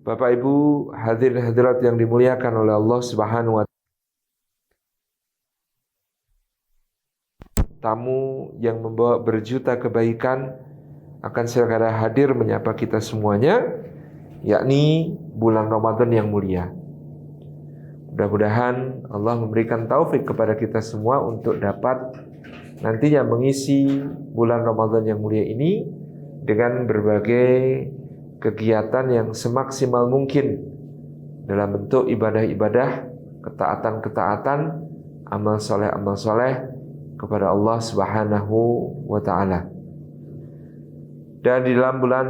Bapak Ibu hadirin hadirat yang dimuliakan oleh Allah Subhanahu wa Ta'ala, tamu yang membawa berjuta kebaikan akan segera hadir menyapa kita semuanya, yakni bulan Ramadan yang mulia. Mudah-mudahan Allah memberikan taufik kepada kita semua untuk dapat nantinya mengisi bulan Ramadan yang mulia ini dengan berbagai kegiatan yang semaksimal mungkin dalam bentuk ibadah-ibadah, ketaatan-ketaatan, amal soleh kepada Allah Subhanahu wa Ta'ala. Dan di dalam bulan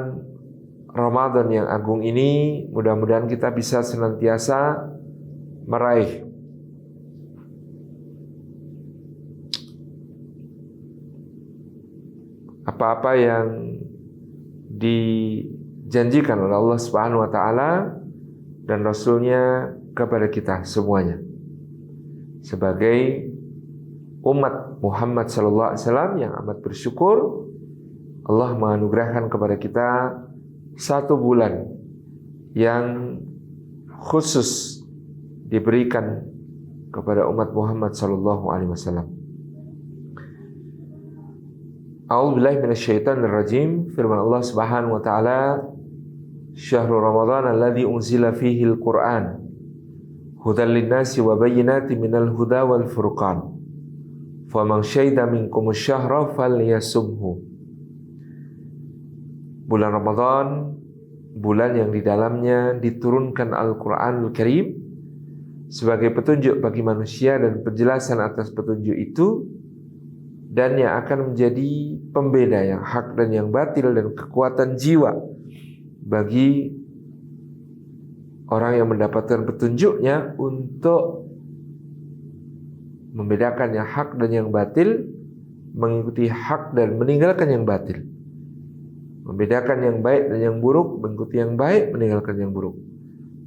Ramadan yang agung ini, mudah-mudahan kita bisa senantiasa meraih apa-apa yang dijanjikan oleh Allah Subhanahu wa Ta'ala dan Rasul-Nya kepada kita semuanya. Sebagai umat Muhammad sallallahu alaihi wasallam yang amat bersyukur, Allah menganugerahkan kepada kita satu bulan yang khusus diberikan kepada umat Muhammad sallallahu alaihi wasallam. A'udzubillahi minasyaitonir rajim. Firman Allah Subhanahu wa taala, "Syahrul Ramadan alladzi unzila fihi al-Qur'an hudan lin-nasi wa bayyinatin minal huda wal furqan. Faman syahida minkumus syahra falyasumhu." Bulan Ramadan, bulan yang di dalamnya diturunkan Al-Qur'anul Karim sebagai petunjuk bagi manusia dan penjelasan atas petunjuk itu, dan yang akan menjadi pembeda yang hak dan yang batil dan kekuatan jiwa bagi orang yang mendapatkan petunjuknya untuk membedakan yang hak dan yang batil, mengikuti hak dan meninggalkan yang batil, membedakan yang baik dan yang buruk, mengikuti yang baik, meninggalkan yang buruk,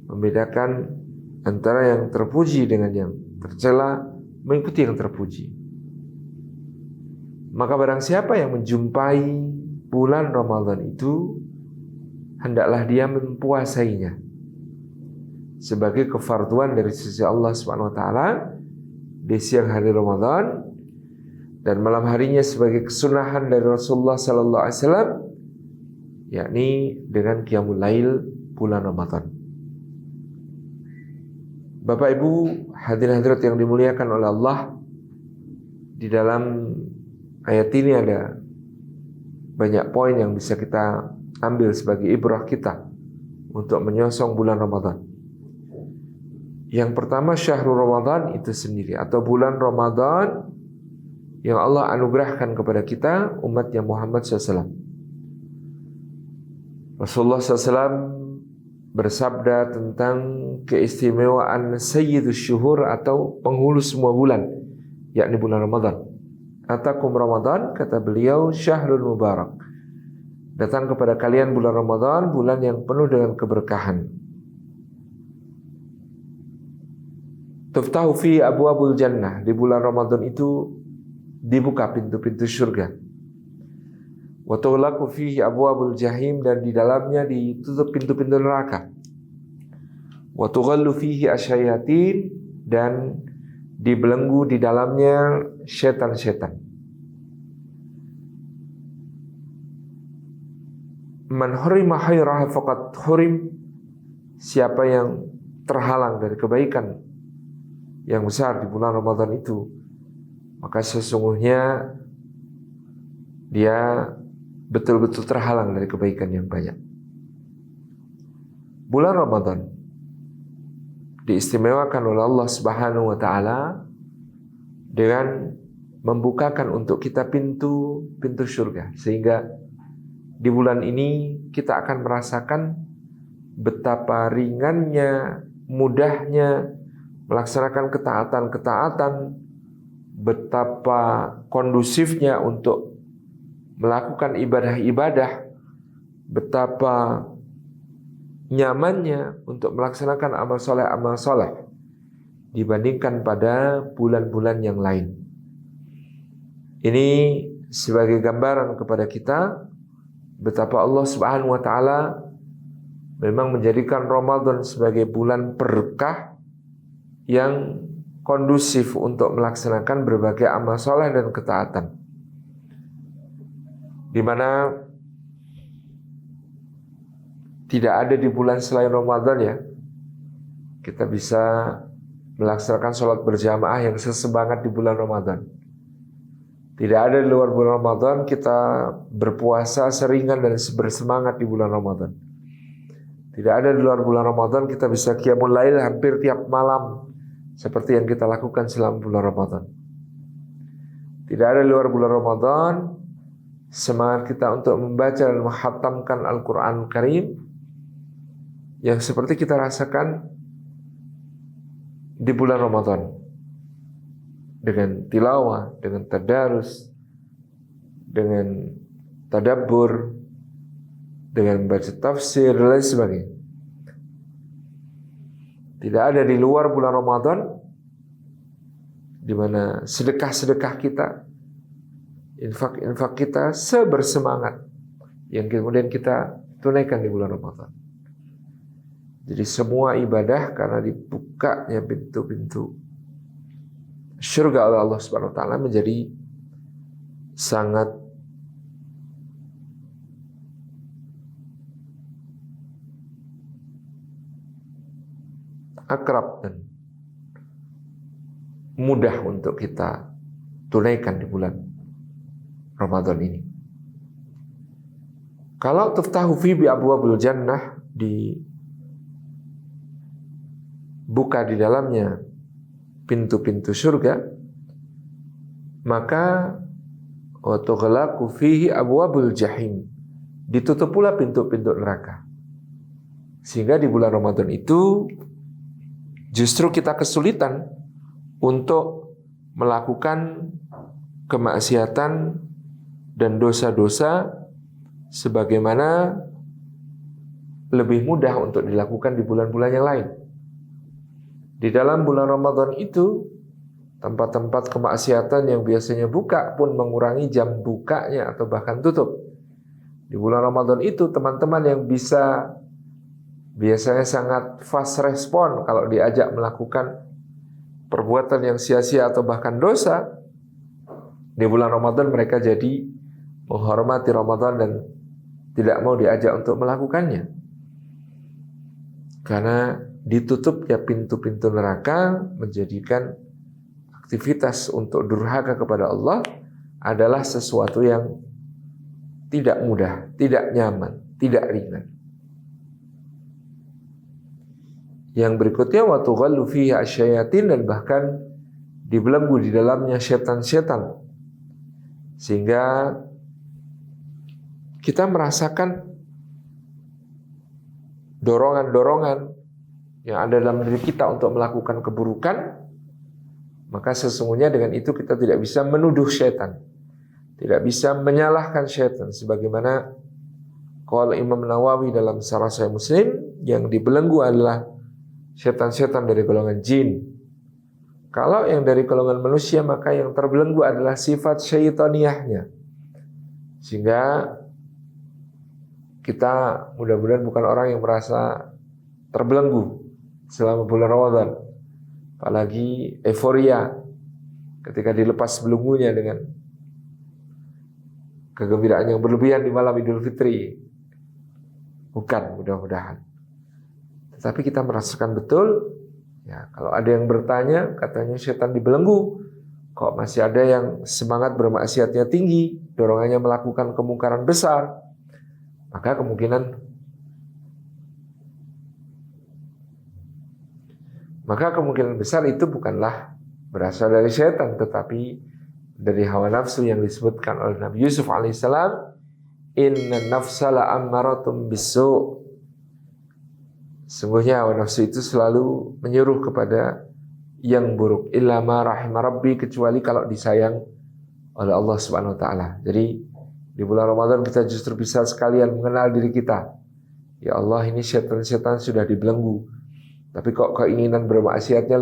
membedakan antara yang terpuji dengan yang tercela, mengikuti yang terpuji. Maka barang siapa yang menjumpai bulan Ramadan itu, hendaklah dia mempuasainya sebagai kefarduan dari sisi Allah Subhanahu wa taala di siang hari Ramadan, dan malam harinya sebagai kesunahan dari Rasulullah sallallahu alaihi wasallam, yakni dengan qiyamul lail bulan Ramadan. Bapak Ibu hadirin hadirat yang dimuliakan oleh Allah, di dalam ayat ini ada banyak poin yang bisa kita ambil sebagai ibrah kita untuk menyongsong bulan Ramadan. Yang pertama, syahrul Ramadan itu sendiri, atau bulan Ramadan yang Allah anugerahkan kepada kita umatnya Muhammad SAW. Rasulullah SAW bersabda tentang keistimewaan sayyidus syuhur, atau penghulu semua bulan, yakni bulan Ramadan. Atakum Ramadan, kata beliau, syahrul mubarak. Datang kepada kalian bulan Ramadan, bulan yang penuh dengan keberkahan. Tuftahu fi abwabul jannah, di bulan Ramadan itu dibuka pintu-pintu surga. Wa tughlaqu fihi abwabul jahim, dan di dalamnya ditutup pintu-pintu neraka. Wa tughallu fihi asyayatin, dan dibelenggu di dalamnya setan-setan. Man hurima khairaha faqad hurim, siapa yang terhalang dari kebaikan yang besar di bulan Ramadan itu, maka sesungguhnya dia betul-betul terhalang dari kebaikan yang banyak. Bulan Ramadan diistimewakan oleh Allah Subhanahu wa taala dengan membukakan untuk kita pintu-pintu surga, sehingga di bulan ini kita akan merasakan betapa ringannya, mudahnya melaksanakan ketaatan-ketaatan, betapa kondusifnya untuk melakukan ibadah-ibadah, betapa nyamannya untuk melaksanakan amal soleh dibandingkan pada bulan-bulan yang lain. Ini sebagai gambaran kepada kita betapa Allah Subhanahu wa taala memang menjadikan Ramadan sebagai bulan berkah yang kondusif untuk melaksanakan berbagai amal soleh dan ketaatan, di mana tidak ada di bulan selain Ramadan ya kita bisa melaksanakan sholat berjamaah yang sesemangat di bulan Ramadan. Tidak ada di luar bulan Ramadan kita berpuasa seringan dan bersemangat di bulan Ramadan. Tidak ada di luar bulan Ramadan kita bisa qiyamul lail hampir tiap malam seperti yang kita lakukan selama bulan Ramadan. Tidak ada di luar bulan Ramadan semangat kita untuk membaca dan menghatamkan Al-Quran Karim yang seperti kita rasakan di bulan Ramadan, dengan tilawah, dengan tadarus, dengan tadabbur, dengan baca tafsir dan lain sebagainya. Tidak ada di luar bulan Ramadan di mana sedekah-sedekah kita, infak-infak kita sebersemangat yang kemudian kita tunaikan di bulan Ramadan. Jadi semua ibadah karena dibukanya pintu-pintu surga oleh Allah Subhanahu wa taala menjadi sangat akrab dan mudah untuk kita tunaikan di bulan Ramadan ini. Kalau tuftahu fi bi abwabil jannah, buka di dalamnya pintu-pintu surga, maka wa tughlaqu fihi abwabul jahim, ditutup pula pintu-pintu neraka. Sehingga di bulan Ramadan itu justru kita kesulitan untuk melakukan kemaksiatan dan dosa-dosa sebagaimana lebih mudah untuk dilakukan di bulan-bulan yang lain. Di dalam bulan Ramadan itu, tempat-tempat kemaksiatan yang biasanya buka pun mengurangi jam bukanya atau bahkan tutup. Di bulan Ramadan itu, teman-teman yang biasanya sangat fast respon kalau diajak melakukan perbuatan yang sia-sia atau bahkan dosa, di bulan Ramadan mereka jadi menghormati Ramadan dan tidak mau diajak untuk melakukannya. Karena ditutupnya pintu-pintu neraka menjadikan aktivitas untuk durhaka kepada Allah adalah sesuatu yang tidak mudah, tidak nyaman, tidak ringan. Yang berikutnya wa tughallu fihi asyayatin, dan bahkan dibelenggu di dalamnya setan-setan, sehingga kita merasakan dorongan-dorongan yang ada dalam diri kita untuk melakukan keburukan, maka sesungguhnya dengan itu kita tidak bisa menuduh syaitan, tidak bisa menyalahkan syaitan, sebagaimana qaul Imam Nawawi dalam Syarah Sahih Muslim, yang dibelenggu adalah syaitan-syaitan dari golongan jin. Kalau yang dari golongan manusia, maka yang terbelenggu adalah sifat syaitaniyahnya. Sehingga kita mudah-mudahan bukan orang yang merasa terbelenggu selama bulan Ramadan, apalagi euforia ketika dilepas belenggunya dengan kegembiraan yang berlebihan di malam Idul Fitri. Bukan, mudah-mudahan. Tetapi kita merasakan betul, ya, kalau ada yang bertanya, katanya setan dibelenggu, kok masih ada yang semangat bermaksiatnya tinggi, dorongannya melakukan kemungkaran besar, maka kemungkinan besar itu bukanlah berasal dari setan, tetapi dari hawa nafsu yang disebutkan oleh Nabi Yusuf alaihissalam, inna nafsa la'ammaratun bisu'. Sungguhnya hawa nafsu itu selalu menyuruh kepada yang buruk, illa ma rahima rabbi, kecuali kalau disayang oleh Allah Subhanahu wa taala. Jadi di bulan Ramadan kita justru bisa sekalian mengenal diri kita. Ya Allah, ini setan-setan sudah dibelenggu, tapi kok keinginan bermaksiatnya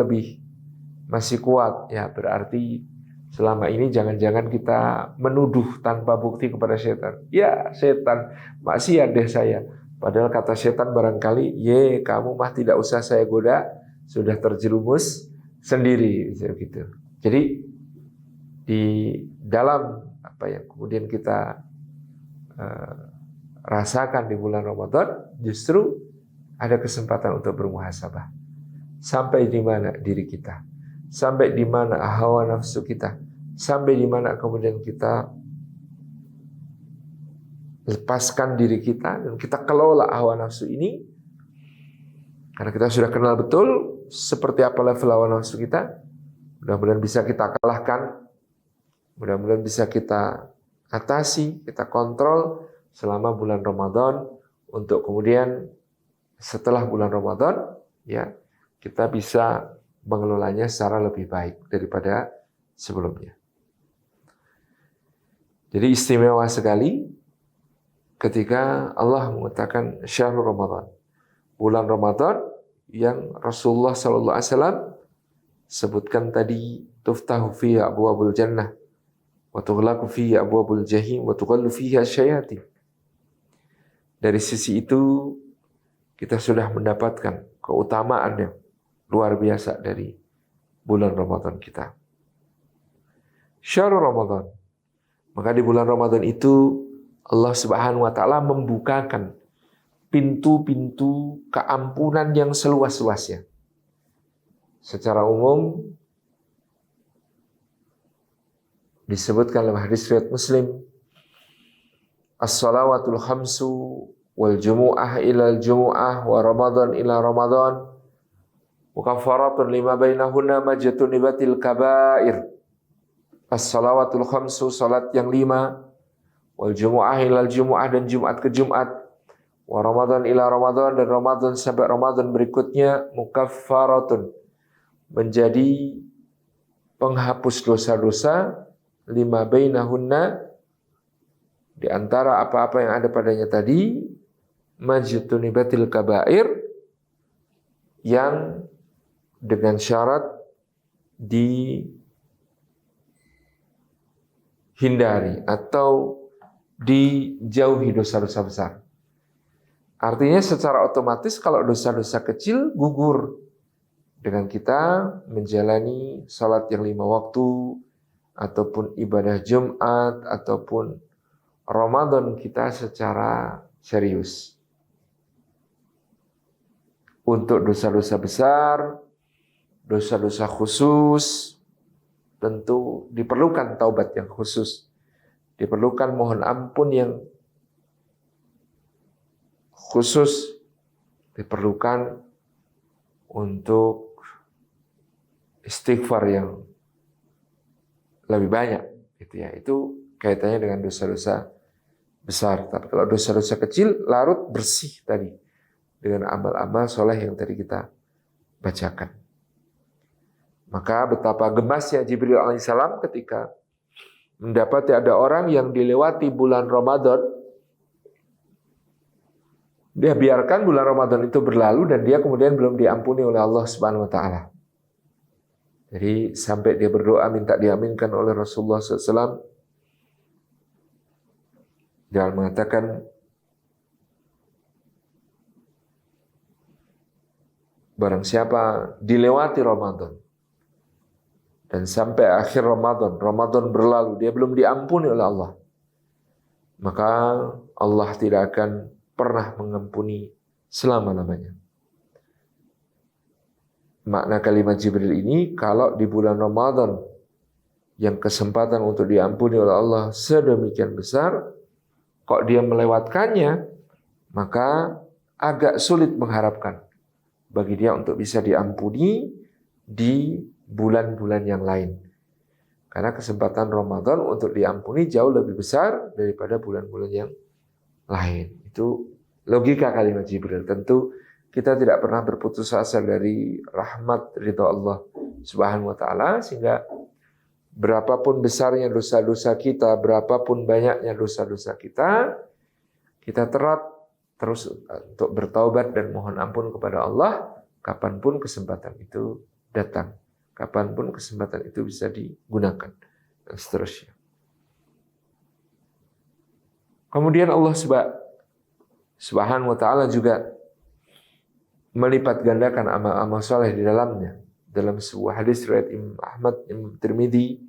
masih kuat. Ya berarti selama ini jangan-jangan kita menuduh tanpa bukti kepada setan. Ya setan, maksiat deh saya. Padahal kata setan barangkali, ye kamu mah tidak usah saya goda, sudah terjerumus sendiri, gitu. Jadi di dalam apa yang kemudian kita rasakan di bulan Ramadan, justru ada kesempatan untuk bermuhasabah. Sampai di mana diri kita, sampai di mana hawa nafsu kita, sampai di mana kemudian kita lepaskan diri kita dan kita kelola hawa nafsu ini, karena kita sudah kenal betul seperti apa level hawa nafsu kita. Mudah-mudahan bisa kita kalahkan, mudah-mudahan bisa kita atasi, kita kontrol selama bulan Ramadan, untuk kemudian setelah bulan Ramadan ya kita bisa mengelolanya secara lebih baik daripada sebelumnya. Jadi istimewa sekali ketika Allah mengatakan syahrul Ramadan, bulan Ramadan yang Rasulullah SAW sebutkan tadi, tuftahu fiha abwabul jannah wa tughlaqu fiha abwabul jahim wa tuqallu fiha syayatin. Dari sisi itu kita sudah mendapatkan keutamaan yang luar biasa dari bulan Ramadan kita. Syahrul Ramadan. Maka di bulan Ramadan itu Allah Subhanahu wa taala membukakan pintu-pintu keampunan yang seluas-luasnya. Secara umum disebutkan dalam hadis riwayat Muslim, as-salawatul khamsu wal jumu'ah ila al-jumu'ah wa Ramadan ila Ramadan wa kafaratun lima bainahunna majtunibatil kabair. As-salawatul khamsu, salat yang 5, wal jumu'ah ilal jumu'ah, dan Jumat ke Jumat, wa Ramadan ila Ramadan, dan Ramadan sampai Ramadan berikutnya, mukaffaratun, menjadi penghapus dosa-dosa, lima bainahunna, di antara apa-apa yang ada padanya tadi, majtunibatil kabair, yang dengan syarat dihindari atau dijauhi dosa-dosa besar. Artinya secara otomatis kalau dosa-dosa kecil gugur dengan kita menjalani salat yang 5 waktu, ataupun ibadah Jumat, ataupun Ramadan kita secara serius. Untuk dosa-dosa besar, dosa-dosa khusus, tentu diperlukan taubat yang khusus. Diperlukan mohon ampun yang khusus, diperlukan untuk istighfar yang lebih banyak, gitu ya. Itu kaitannya dengan dosa-dosa besar. Tapi kalau dosa-dosa kecil, larut bersih tadi dengan amal-amal soleh yang tadi kita bacakan. Maka betapa gemasnya Jibril alaihissalam ketika mendapati ada orang yang dilewati bulan Ramadan, dia biarkan bulan Ramadan itu berlalu dan dia kemudian belum diampuni oleh Allah Subhanahu wa taala. Jadi sampai dia berdoa minta diaminkan oleh Rasulullah SAW. Dia mengatakan, barang siapa dilewati Ramadan dan sampai akhir Ramadan berlalu, dia belum diampuni oleh Allah, maka Allah tidak akan pernah mengampuni selama-lamanya. Makna kalimat Jibril ini, kalau di bulan Ramadan yang kesempatan untuk diampuni oleh Allah sedemikian besar, kok dia melewatkannya, maka agak sulit mengharapkan bagi dia untuk bisa diampuni di bulan-bulan yang lain. Karena kesempatan Ramadan untuk diampuni jauh lebih besar daripada bulan-bulan yang lain. Itu logika kalimat Jibril. Tentu kita tidak pernah berputus asa dari rahmat ridha Allah Subhanahu wa taala, sehingga berapapun besarnya dosa-dosa kita, berapapun banyaknya dosa-dosa kita, kita terus untuk bertaubat dan mohon ampun kepada Allah kapanpun kesempatan itu datang, kapanpun kesempatan itu bisa digunakan, dan seterusnya. Kemudian Allah Subhanahu wa ta'ala juga melipat gandakan amal-amal soleh di dalamnya. Dalam sebuah hadis riwayat Imam Ahmad, Imam Tirmidzi,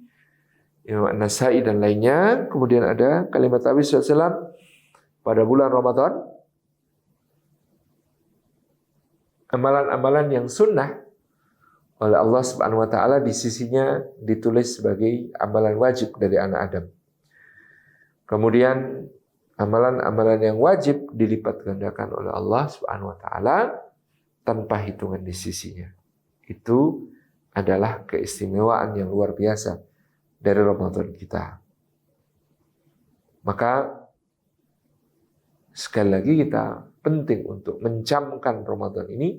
Imam An-Nasai dan lainnya. Kemudian ada kalimat Nabi SAW pada bulan Ramadan, amalan-amalan yang sunnah oleh Allah Subhanahu wa ta'ala di sisinya ditulis sebagai amalan wajib dari anak Adam. Kemudian amalan-amalan yang wajib dilipat gandakan oleh Allah Subhanahu wa ta'ala tanpa hitungan di sisinya. Itu adalah keistimewaan yang luar biasa dari Ramadan kita. Maka sekali lagi kita penting untuk mencamkan Ramadan ini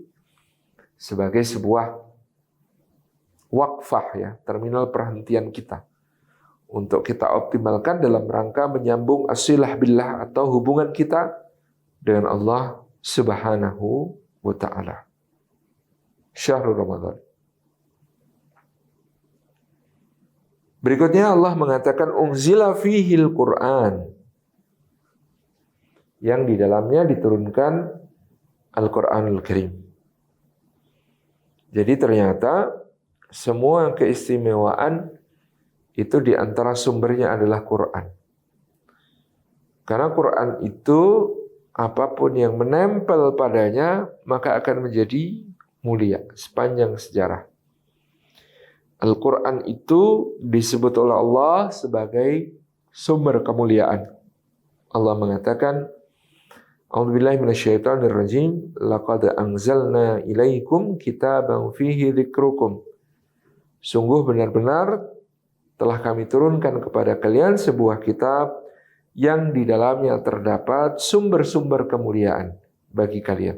sebagai sebuah wakfah, ya, terminal perhentian kita untuk kita optimalkan dalam rangka menyambung as-silah billah atau hubungan kita dengan Allah Subhanahu wa ta'ala. Syahrul Ramadan. Berikutnya Allah mengatakan unzila fihil Qur'an, yang di dalamnya diturunkan Al-Qur'anul Karim. Jadi ternyata semua keistimewaan itu di antara sumbernya adalah Quran. Karena Quran itu apapun yang menempel padanya maka akan menjadi mulia sepanjang sejarah. Al-Quran itu disebut oleh Allah sebagai sumber kemuliaan. Allah mengatakan, A'udzubillahi minasyaitonirrajim, laqad anzalna ilaikum kitaban fihi dzikrukum. Sungguh benar-benar telah kami turunkan kepada kalian sebuah kitab yang di dalamnya terdapat sumber-sumber kemuliaan bagi kalian.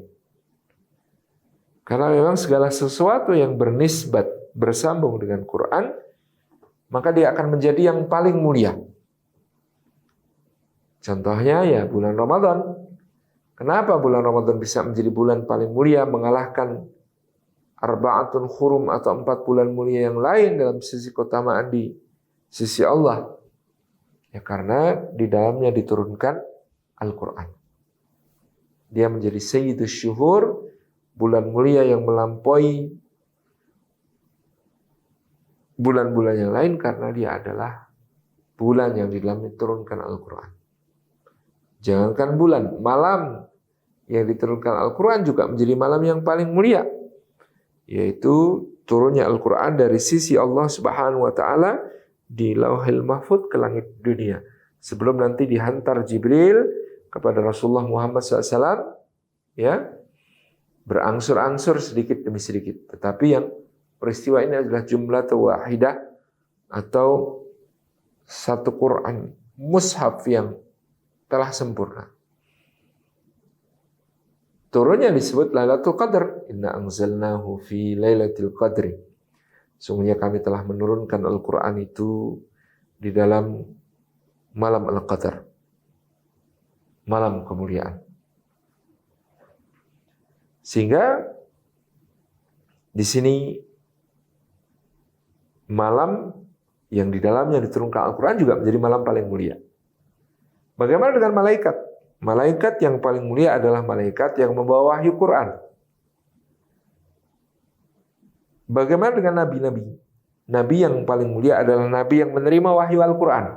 Karena memang segala sesuatu yang bernisbat, bersambung dengan Quran, maka dia akan menjadi yang paling mulia. Contohnya ya bulan Ramadan. Kenapa bulan Ramadan bisa menjadi bulan paling mulia, mengalahkan arba'atun hurum atau 4 bulan mulia yang lain dalam sisi keutamaan di sisi Allah? Ya karena di dalamnya diturunkan Al-Quran. Dia menjadi sayyidus syuhur, bulan mulia yang melampaui bulan-bulan yang lain karena dia adalah bulan yang di dalamnya diturunkan Al-Quran. Jangankan bulan, malam yang diturunkan Al-Quran juga menjadi malam yang paling mulia, yaitu turunnya Al-Quran dari sisi Allah Subhanahu wa ta'ala di Lauhil Mahfuz ke langit dunia, sebelum nanti dihantar Jibril kepada Rasulullah Muhammad SAW, ya, berangsur-angsur sedikit demi sedikit. Tetapi yang peristiwa ini adalah jumlah wahidah atau satu Quran, mushaf yang telah sempurna. Turunnya disebut Lailatul Qadar. Inna anzalnahu fi Lailatul Qadri. Sungguhnya kami telah menurunkan Al-Quran itu di dalam malam Al-Qadar, malam kemuliaan. Sehingga di sini malam yang di dalamnya diturunkan Al-Quran juga menjadi malam paling mulia. Bagaimana dengan malaikat? Malaikat yang paling mulia adalah malaikat yang membawa wahyu Quran. Bagaimana dengan nabi-nabi? Nabi yang paling mulia adalah nabi yang menerima wahyu Al-Quran.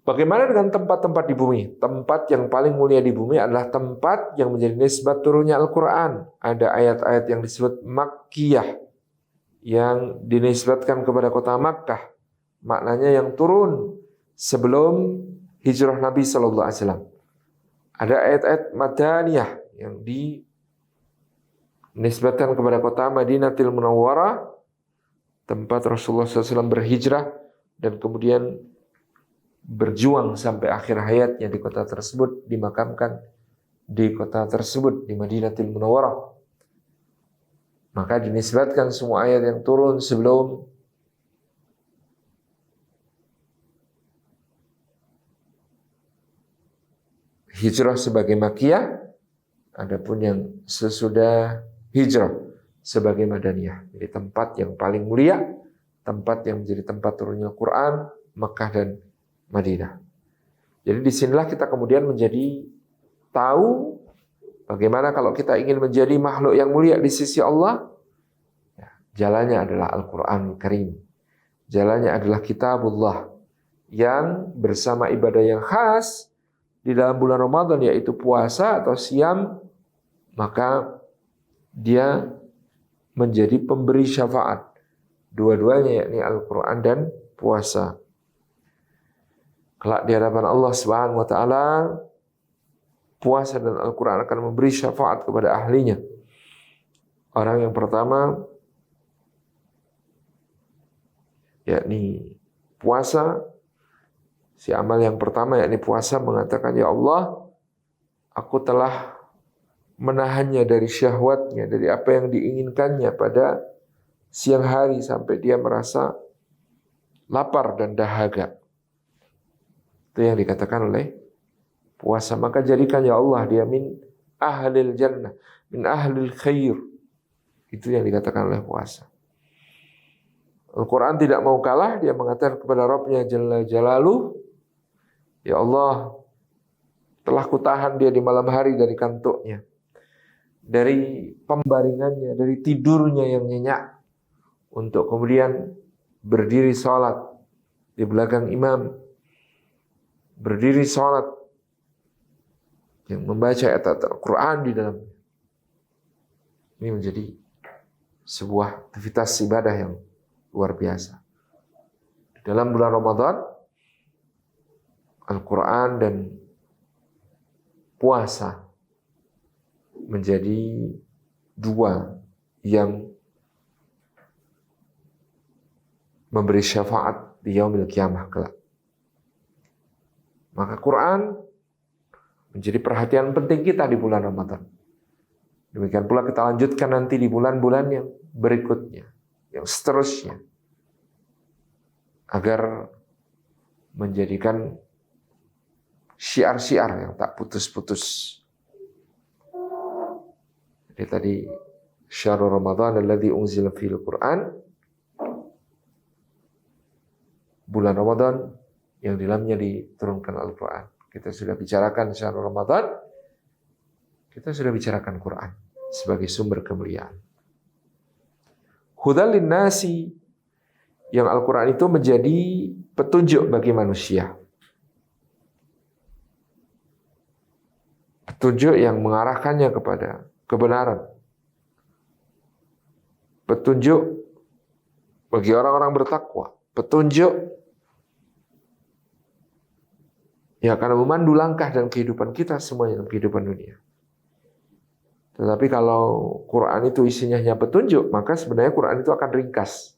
Bagaimana dengan tempat-tempat di bumi? Tempat yang paling mulia di bumi adalah tempat yang menjadi nisbat turunnya Al-Quran. Ada ayat-ayat yang disebut Makkiyah, yang dinisbatkan kepada kota Makkah. Maknanya yang turun sebelum hijrah Nabi SAW. Ada ayat-ayat Madaniyah yang dinisbatkan kepada kota Madinatul Munawwarah, tempat Rasulullah SAW berhijrah dan kemudian berjuang sampai akhir hayatnya di kota tersebut, dimakamkan di kota tersebut di Madinatul Munawwarah. Maka dinisbatkan semua ayat yang turun sebelum hijrah sebagai Makkiyah, adapun yang sesudah hijrah sebagai Madaniyah. Jadi tempat yang paling mulia, tempat yang menjadi tempat turunnya Quran, Makkah dan Madinah. Jadi disinilah kita kemudian menjadi tahu bagaimana kalau kita ingin menjadi makhluk yang mulia di sisi Allah, ya, jalannya adalah Al-Quran Karim. Jalannya adalah Kitabullah yang bersama ibadah yang khas di dalam bulan Ramadan, yaitu puasa atau siam, maka dia menjadi pemberi syafaat. Dua-duanya, yakni Al-Quran dan puasa. Kelak di hadapan Allah Subhanahu wa taala, puasa dan Al-Quran akan memberi syafaat kepada ahlinya. Orang yang pertama, yakni puasa, si amal yang pertama yakni puasa, mengatakan, ya Allah, aku telah menahannya dari syahwatnya, dari apa yang diinginkannya pada siang hari sampai dia merasa lapar dan dahaga. Itu yang dikatakan oleh puasa. Maka jadikan ya Allah dia min ahlil jannah, min ahlil khair. Itu yang dikatakan oleh puasa. Al-Quran tidak mau kalah, dia mengatakan kepada Rabbnya Jalla Jalaluh, ya Allah, telah kutahan dia di malam hari dari kantuknya, dari pembaringannya, dari tidurnya yang nyenyak, untuk kemudian berdiri sholat di belakang imam, berdiri sholat yang membaca ayat Al-Quran di dalamnya. Ini menjadi sebuah aktivitas ibadah yang luar biasa. Di dalam bulan Ramadan, Al-Quran dan puasa menjadi dua yang memberi syafaat di yaumil qiyamah kelak. Maka Quran menjadi perhatian penting kita di bulan Ramadan. Demikian pula kita lanjutkan nanti di bulan-bulan yang berikutnya, yang seterusnya, agar menjadikan syiar-syiar yang tak putus-putus. Jadi tadi syahrul Ramadan alladzi unzila fil Quran, bulan Ramadan yang di dalamnya diturunkan Al-Quran. Kita sudah bicarakan syahrul Ramadan, kita sudah bicarakan Quran sebagai sumber kemuliaan. Hudal linnasi, yang Al-Quran itu menjadi petunjuk bagi manusia. Petunjuk yang mengarahkannya kepada kebenaran. Petunjuk bagi orang-orang bertakwa. Petunjuk yang akan memandu langkah dan kehidupan kita semuanya dalam kehidupan dunia. Tetapi kalau Quran itu isinya hanya petunjuk, maka sebenarnya Quran itu akan ringkas.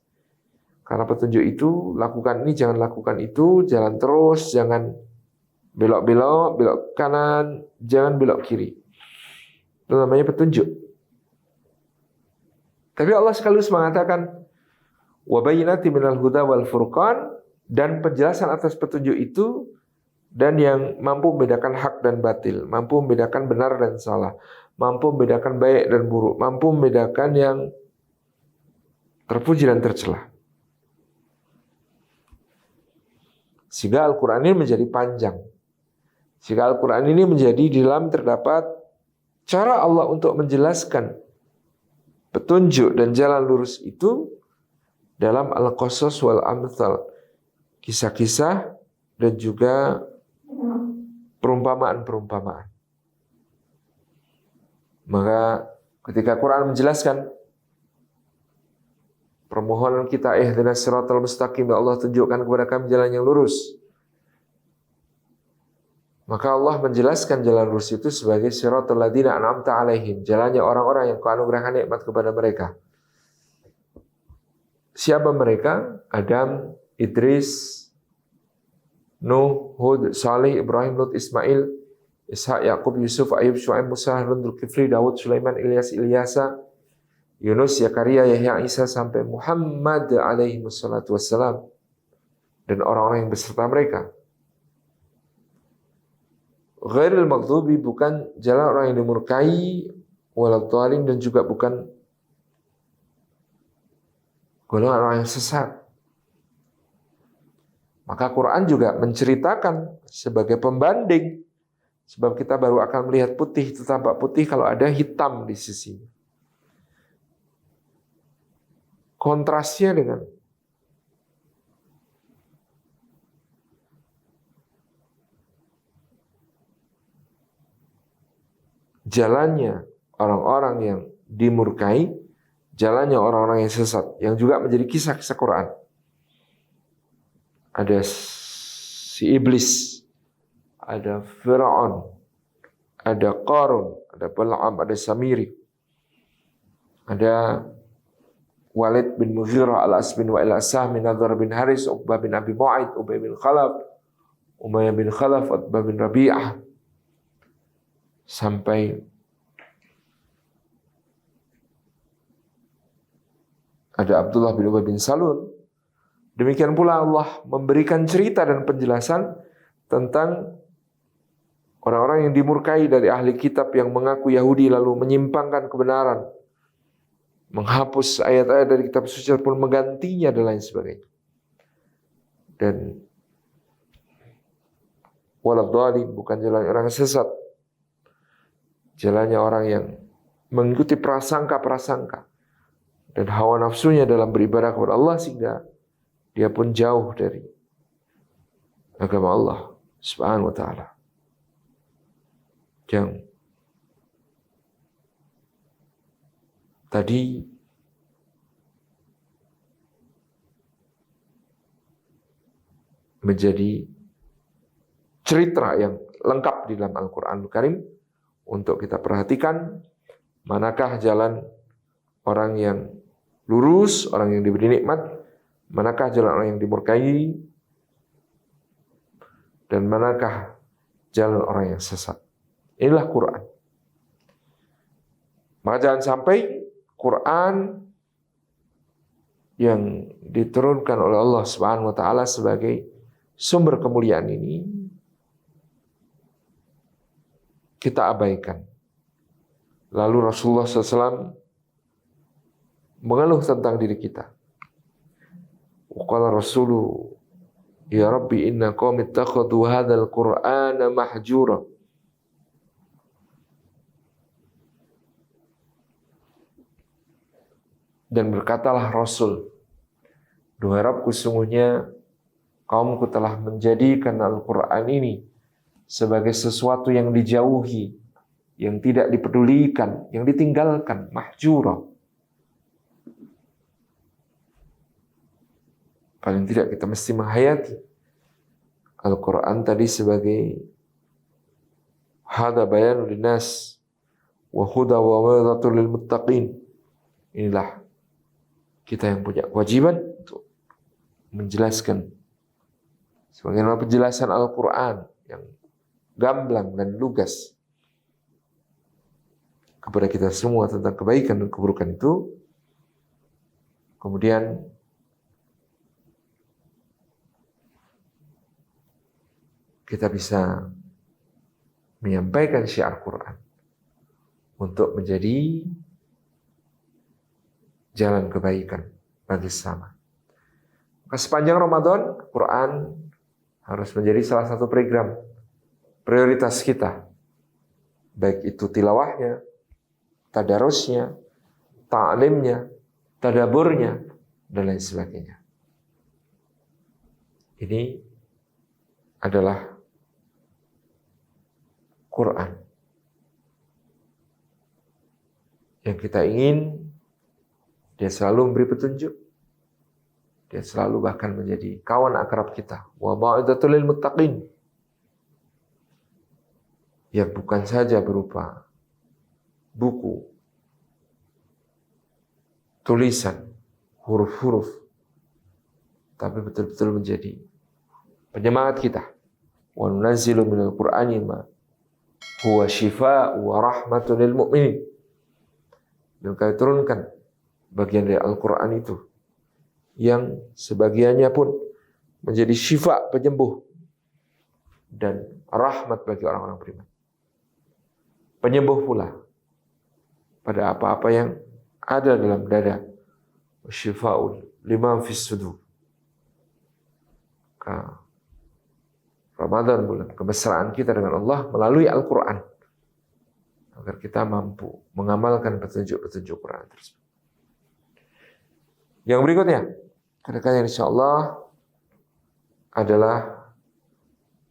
Karena petunjuk itu, lakukan ini, jangan lakukan itu, jalan terus, jangan belok-belok, belok kanan, jangan belok kiri. Itu namanya petunjuk. Tapi Allah sekaligus mengatakan, wa bayyinati minal huda wal furqan, dan penjelasan atas petunjuk itu, dan yang mampu membedakan hak dan batil, mampu membedakan benar dan salah, mampu membedakan baik dan buruk, mampu membedakan yang terpuji dan tercela. Sehingga Al-Quran ini menjadi panjang. Sehingga Al-Quran ini menjadi di dalam terdapat cara Allah untuk menjelaskan petunjuk dan jalan lurus itu dalam Al-Qasas wal Amthal, kisah-kisah dan juga perumpamaan-perumpamaan. Maka ketika Quran menjelaskan permohonan kita, ihdinas siratal mustaqim, ya Allah tunjukkan kepada kami jalan yang lurus, maka Allah menjelaskan jalan lurus itu sebagai siratal ladzina an'amta alaihim, jalannya orang-orang yang Kau anugerahkan nikmat kepada mereka. Siapa mereka? Adam, Idris, Nuh, Hud, Salih, Ibrahim, Lut, Ismail, Ishak, Yakub, Yusuf, Ayub, Syuaib, Musa, Harun, Dzulkifli, Daud, Sulaiman, Ilyas, Ilyasa, Yunus, Zakaria, Yahya, Isa, sampai Muhammad alaihi wassalatu wassalam, dan orang-orang yang beserta mereka. Ghairil maghdubi, bukan jalan orang yang dimurkai, waladhdallin, dan juga bukan golongan orang yang sesat. Maka Quran juga menceritakan sebagai pembanding Sebab kita baru akan melihat putih itu tampak putih kalau ada hitam di sisinya. Kontrasnya dengan jalannya orang-orang yang dimurkai, jalannya orang-orang yang sesat, yang juga menjadi kisah-kisah Quran. Ada si iblis, ada Fir'aun, ada Qarun, ada Bal'am, ada Samiri, ada Walid bin Mughirah, Al-As bin Wa'il As-Sahmi, Nadhar bin Haris, Uqbah bin Abi Mu'aid, Ubay bin Khalaf, Umayyah bin Khalaf, Utbah bin Rabi'ah, sampai ada Abdullah bin Ubay bin Salul. Demikian pula Allah memberikan cerita dan penjelasan tentang orang-orang yang dimurkai dari ahli kitab yang mengaku Yahudi lalu menyimpangkan kebenaran, menghapus ayat-ayat dari kitab suci pun menggantinya dan lain sebagainya. Dan waladhdallin, bukan jalan orang sesat, jalannya orang yang mengikuti prasangka-prasangka dan hawa nafsunya dalam beribadah kepada Allah, sehingga dia pun jauh dari agama Allah Subhanahu wa ta'ala. Yang tadi menjadi cerita yang lengkap di dalam Al-Quranul Karim untuk kita perhatikan manakah jalan orang yang lurus, orang yang diberi nikmat, manakah jalan orang yang dimurkai, dan manakah jalan orang yang sesat. Inilah Quran. Maka jangan sampai Quran yang diturunkan oleh Allah Subhanahu wa ta'ala sebagai sumber kemuliaan ini kita abaikan. Lalu Rasulullah SAW mengeluh tentang diri kita. Qala Rasulu, ya Rabbi inna qaumi ittakhadhu hadzal Qur'ana mahjura. Dan berkatalah Rasul, duhai Rabbku, sungguhnya kaumku telah menjadikan Al-Quran ini sebagai sesuatu yang dijauhi, yang tidak dipedulikan, yang ditinggalkan, mahjura. Paling tidak kita mesti menghayati Al-Quran tadi sebagai hada bayanul linnas wa huda wa mawidhatul lil muttaqin. Inilah kita yang punya kewajiban untuk menjelaskan sebagaimana penjelasan Al-Quran yang gamblang dan lugas kepada kita semua tentang kebaikan dan keburukan itu. Kemudian kita bisa menyampaikan syiar Quran untuk menjadi jalan kebaikan bagi sesama. Maka sepanjang Ramadan, Quran harus menjadi salah satu program prioritas kita. Baik itu tilawahnya, tadarusnya, ta'limnya, tadaburnya, dan lain sebagainya. Ini adalah Quran yang kita ingin dia selalu memberi petunjuk. Dia selalu bahkan menjadi kawan akrab kita. Wa mau'izatul lil muttaqin. Yang bukan saja berupa buku, tulisan, huruf-huruf, tapi betul-betul menjadi penyemangat kita. Wa nunazzilu minal Qur'ani ma huwa shifaa'u wa rahmatun lil mu'minin. Dan kami turunkan bagian dari Al-Quran itu yang sebagiannya pun menjadi syifa, penyembuh, dan rahmat bagi orang-orang beriman. Penyembuh pula pada apa-apa yang ada dalam dada. Syifa'un lima fis sudur. Ramadan, bulan kemesraan kita dengan Allah melalui Al-Quran, agar kita mampu mengamalkan petunjuk-petunjuk Quran tersebut. Yang berikutnya, kata-kata insyaallah adalah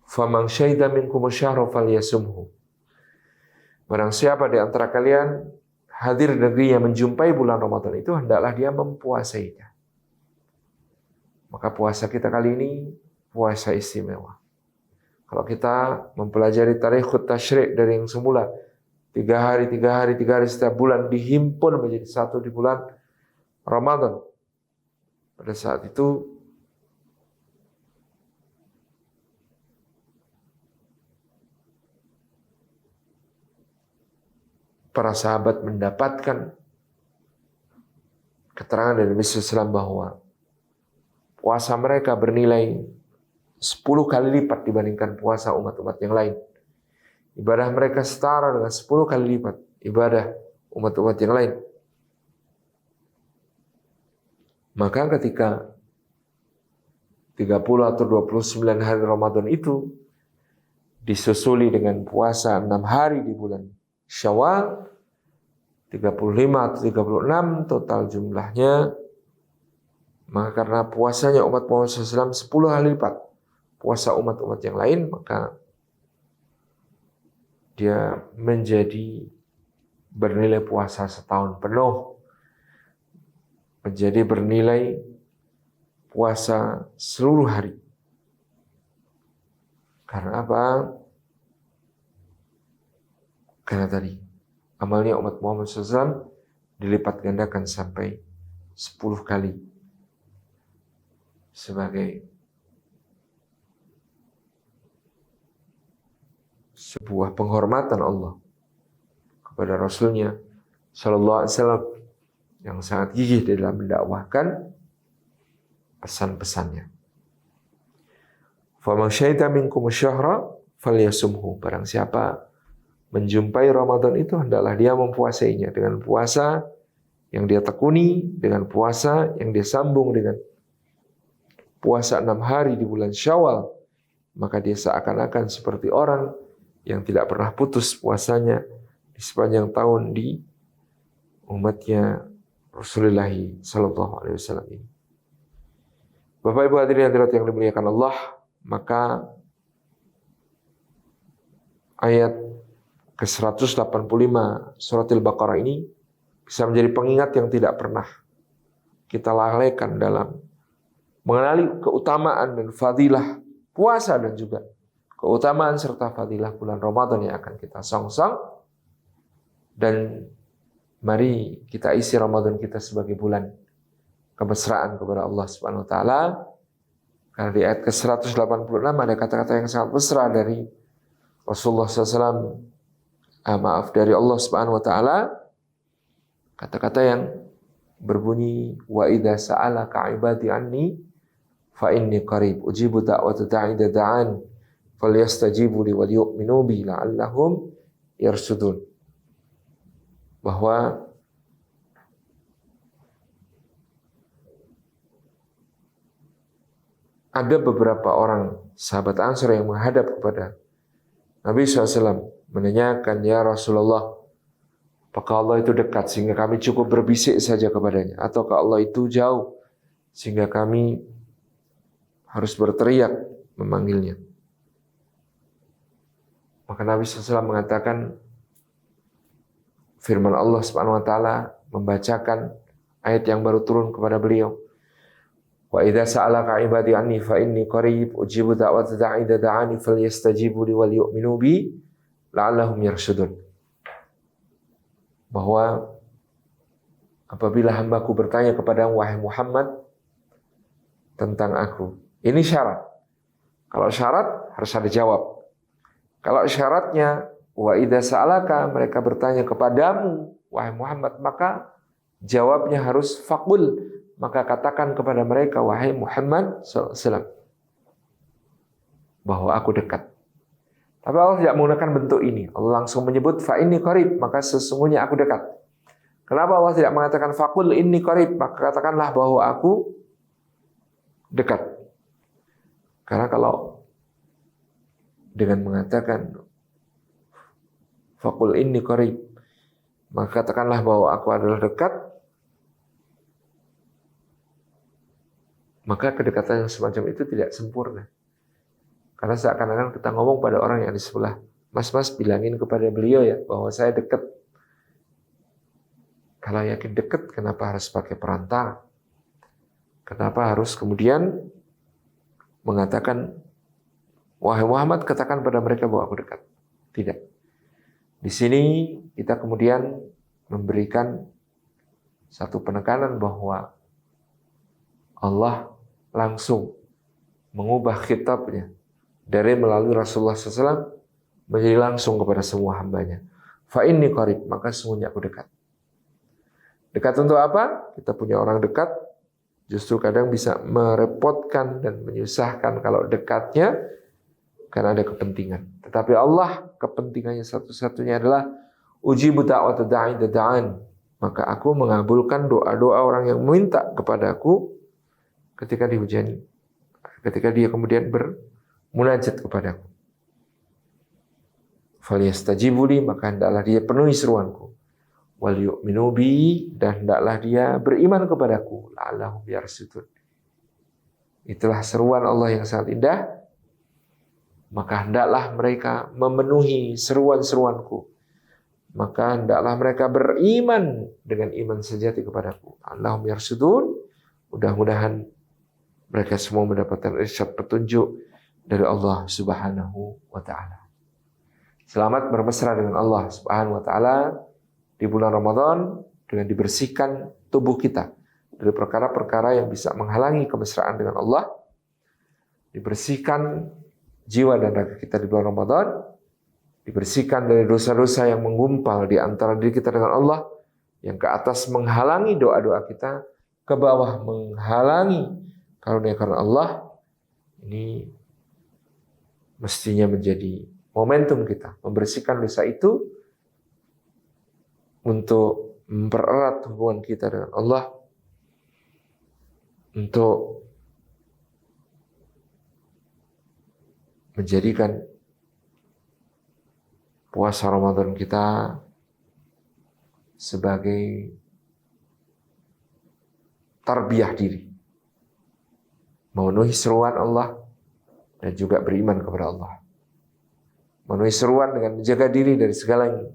faman syahida minkum asyhara falyasumhu. Barang siapa di antara kalian hadir di negeri yang menjumpai bulan Ramadan itu, hendaklah dia mempuasainya. Maka puasa kita kali ini puasa istimewa. Kalau kita mempelajari tarikhut tasyrik dari yang semula 3 hari setiap bulan dihimpun menjadi satu di bulan Ramadan. Pada saat itu para sahabat mendapatkan keterangan dari Nabi SAW bahwa puasa mereka bernilai 10 kali lipat dibandingkan puasa umat-umat yang lain. Ibadah mereka setara dengan 10 kali lipat ibadah umat-umat yang lain. Maka ketika 30 atau 29 hari Ramadan itu disusuli dengan puasa 6 hari di bulan Syawal, 35 atau 36 total jumlahnya, maka karena puasanya umat Muhammad SAW 10 kali lipat puasa umat-umat yang lain, maka dia menjadi bernilai puasa setahun penuh, menjadi bernilai puasa seluruh hari. Karena apa? Karena tadi amalnya umat Muhammad SAW dilipat gandakan sampai 10 kali sebagai sebuah penghormatan Allah kepada Rasulnya Sallallahu Alaihi Wasallam yang sangat gigih dalam mendakwahkan pesan-pesannya. Faman syahida minkum asyhara falyasumhu. Barang siapa menjumpai Ramadan itu, hendaklah dia mempuasainya dengan puasa yang dia tekuni, dengan puasa yang dia sambung dengan puasa 6 hari di bulan Syawal. Maka dia seakan-akan seperti orang yang tidak pernah putus puasanya di sepanjang tahun di umatnya Rasulullah Sallallahu Alaihi Wasallam ini. Bapak Ibu hadirin hadirat yang dimuliakan Allah, maka ayat ke-185 surat Al-Baqarah ini bisa menjadi pengingat yang tidak pernah kita lalaikan dalam mengenali keutamaan dan fadilah puasa dan juga keutamaan serta fadilah bulan Ramadan yang akan kita songsong. Dan mari kita isi Ramadan kita sebagai bulan kemesraan kepada Allah Subhanahu wa taala. Karena di ayat ke-186 ada kata-kata yang sangat mesra dari Rasulullah SAW, dari Allah Subhanahu wa taala. Kata-kata yang berbunyi, wa idza sa'alaka 'ibadi anni fa inni qarib ujibu da'wata da'i idza da'an falyastajibu li wal yu'minu bi la'allahum yarsudun. Bahwa ada beberapa orang sahabat Ansor yang menghadap kepada Nabi SAW menanyakan, ya Rasulullah, apakah Allah itu dekat sehingga kami cukup berbisik saja kepadanya, ataukah Allah itu jauh sehingga kami harus berteriak memanggilnya? Maka Nabi SAW mengatakan, firman Allah Subhanahu wa taala membacakan ayat yang baru turun kepada beliau. Wa idza sa'alaka 'ibadi anni fa inni qarib ujibu da'wata da'i idza da'ani falyastajibu li wal yu'minu bi la'allahum yarshudun. Bahwa apabila hambaku bertanya kepadamu wahai Muhammad tentang aku, ini syarat. Kalau syarat harus ada jawab. Kalau syaratnya wa idza sa'alaka, mereka bertanya kepadamu wahai Muhammad, maka jawabnya harus faqul, maka katakan kepada mereka wahai Muhammad SAW bahwa aku dekat. Tapi Allah tidak menggunakan bentuk ini. Allah langsung menyebut fa inni qarib, maka sesungguhnya aku dekat. Kenapa Allah tidak mengatakan faqul inni qarib, maka katakanlah bahwa aku dekat? Karena kalau dengan mengatakan faqul inni qarib, maka katakanlah bahwa aku adalah dekat, maka kedekatan yang semacam itu tidak sempurna. Karena seakan-akan kita ngomong pada orang yang di sebelah, mas bilangin kepada beliau ya bahwa saya dekat. Kalau yakin dekat, kenapa harus pakai perantara? Kenapa harus kemudian mengatakan, wahai Muhammad, katakan pada mereka bahwa aku dekat? Tidak. Di sini kita kemudian memberikan satu penekanan bahwa Allah langsung mengubah khitabnya dari melalui Rasulullah SAW menjadi langsung kepada semua hambanya. Fa inni qarib, maka sesungguhnya aku dekat. Dekat untuk apa? Kita punya orang dekat, justru kadang bisa merepotkan dan menyusahkan kalau dekatnya karena ada kepentingan. Tetapi Allah, kepentingannya satu-satunya adalah ujibu da'wata da'i dada'an. Maka aku mengabulkan doa-doa orang yang meminta kepadaku ketika dihujani, ketika dia kemudian bermunajat kepadaku. Falyastajibuli, maka hendaklah dia penuhi seruanku. Wal yu'minu bi, dan hendaklah dia beriman kepadaku. La'allahum yarshudun. Itulah seruan Allah yang sangat indah. Maka hendaklah mereka memenuhi seruan-seruanku. Maka hendaklah mereka beriman dengan iman sejati kepadaku. Allahum yarshudun. Mudah-mudahan mereka semua mendapatkan irsyad petunjuk dari Allah Subhanahu wa taala. Selamat bermesra dengan Allah Subhanahu wa taala di bulan Ramadan dengan dibersihkan tubuh kita dari perkara-perkara yang bisa menghalangi kemesraan dengan Allah. Dibersihkan jiwa dan raga kita di bulan Ramadan, dibersihkan dari dosa-dosa yang menggumpal di antara diri kita dengan Allah, yang ke atas menghalangi doa-doa kita, ke bawah menghalangi karunia-karunia Allah. Ini mestinya menjadi momentum kita membersihkan dosa itu untuk mempererat hubungan kita dengan Allah, untuk menjadikan puasa Ramadan kita sebagai tarbiyah diri, memenuhi seruan Allah dan juga beriman kepada Allah. Memenuhi seruan dengan menjaga diri dari segala yang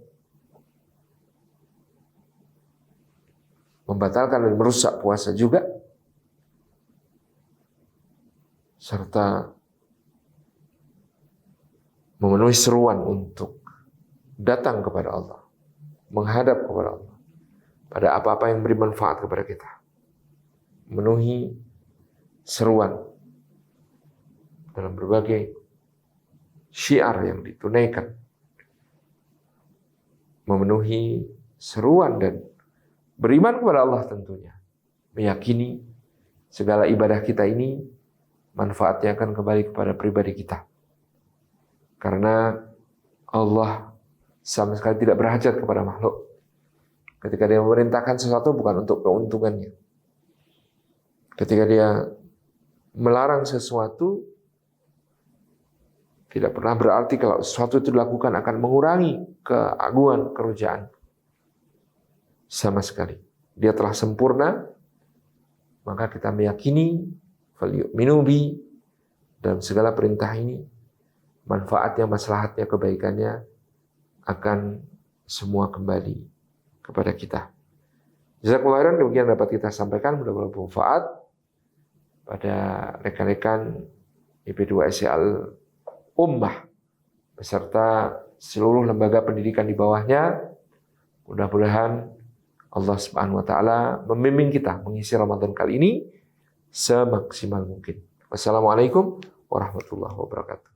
membatalkan dan merusak puasa juga, serta memenuhi seruan untuk datang kepada Allah, menghadap kepada Allah pada apa-apa yang beri manfaat kepada kita. Memenuhi seruan dalam berbagai syiar yang ditunaikan. Memenuhi seruan dan beriman kepada Allah tentunya. Meyakini segala ibadah kita ini manfaatnya akan kembali kepada pribadi kita. Karena Allah sama sekali tidak berhajat kepada makhluk. Ketika dia memerintahkan sesuatu bukan untuk keuntungannya. Ketika dia melarang sesuatu, tidak pernah berarti kalau sesuatu itu dilakukan akan mengurangi keagungan, kerajaan. Sama sekali. Dia telah sempurna, maka kita meyakini falyu'minu bi, dalam segala perintah ini manfaatnya, maslahatnya, kebaikannya akan semua kembali kepada kita. Jazakumullah khairan, demikian dapat kita sampaikan, mudah-mudahan bermanfaat pada rekan-rekan IP2SC Al-Ummah beserta seluruh lembaga pendidikan di bawahnya. Mudah-mudahan Allah Subhanahu wa taala membimbing kita mengisi Ramadan kali ini semaksimal mungkin. Wassalamualaikum warahmatullahi wabarakatuh.